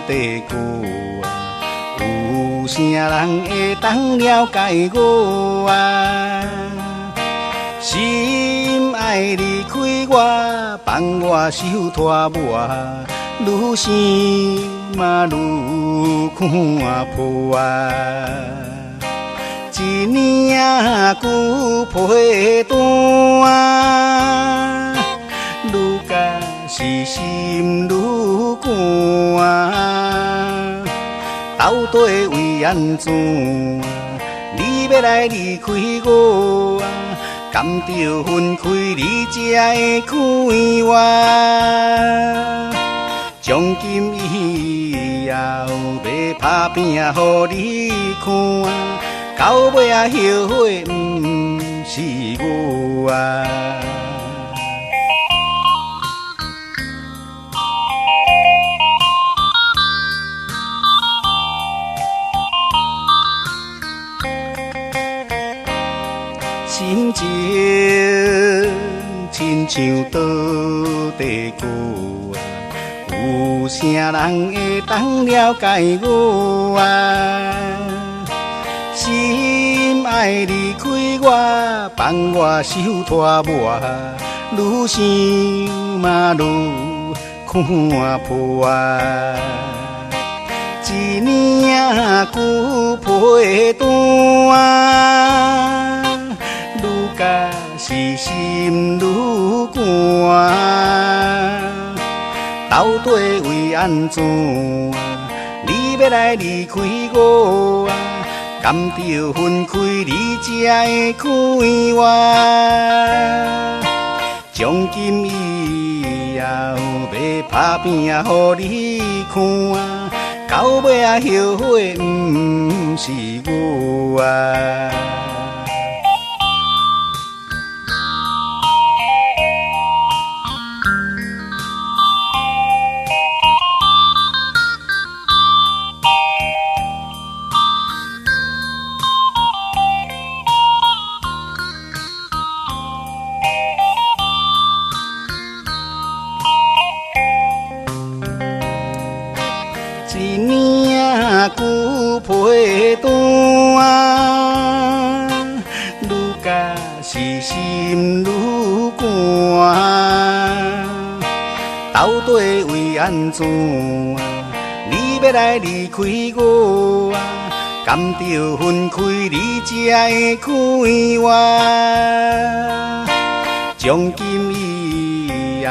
地久啊？有啥人会当了解我啊？心爱离开我，放我手拖磨，愈想嘛愈看破啊！一年久陪伴，愈加是心愈寒。到底为安怎？你要来离开我啊？甘着分开你才会开我？从今以后要打拼予你看，到尾啊后悔不是我啊！心情亲像倒地久啊，有啥人会当了解我啊？心爱离开我，放我手拖磨，愈想嘛愈看破啊！一年久陪伴，愈加是心愈寒。到底为安怎？你要来离开我啊？甘着分开你才会开我？从今以后要打拼予你看，到尾啊后悔不是我啊！一年久陪伴，愈加是心愈寒。到底为安怎？你要来离开我啊？甘着分开你才会开我？从今以后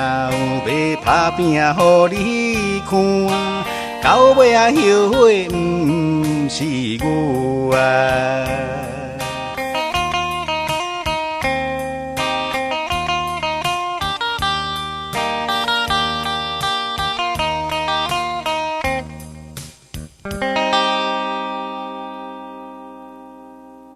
要打拼予你看，到尾啊后悔不是我啊！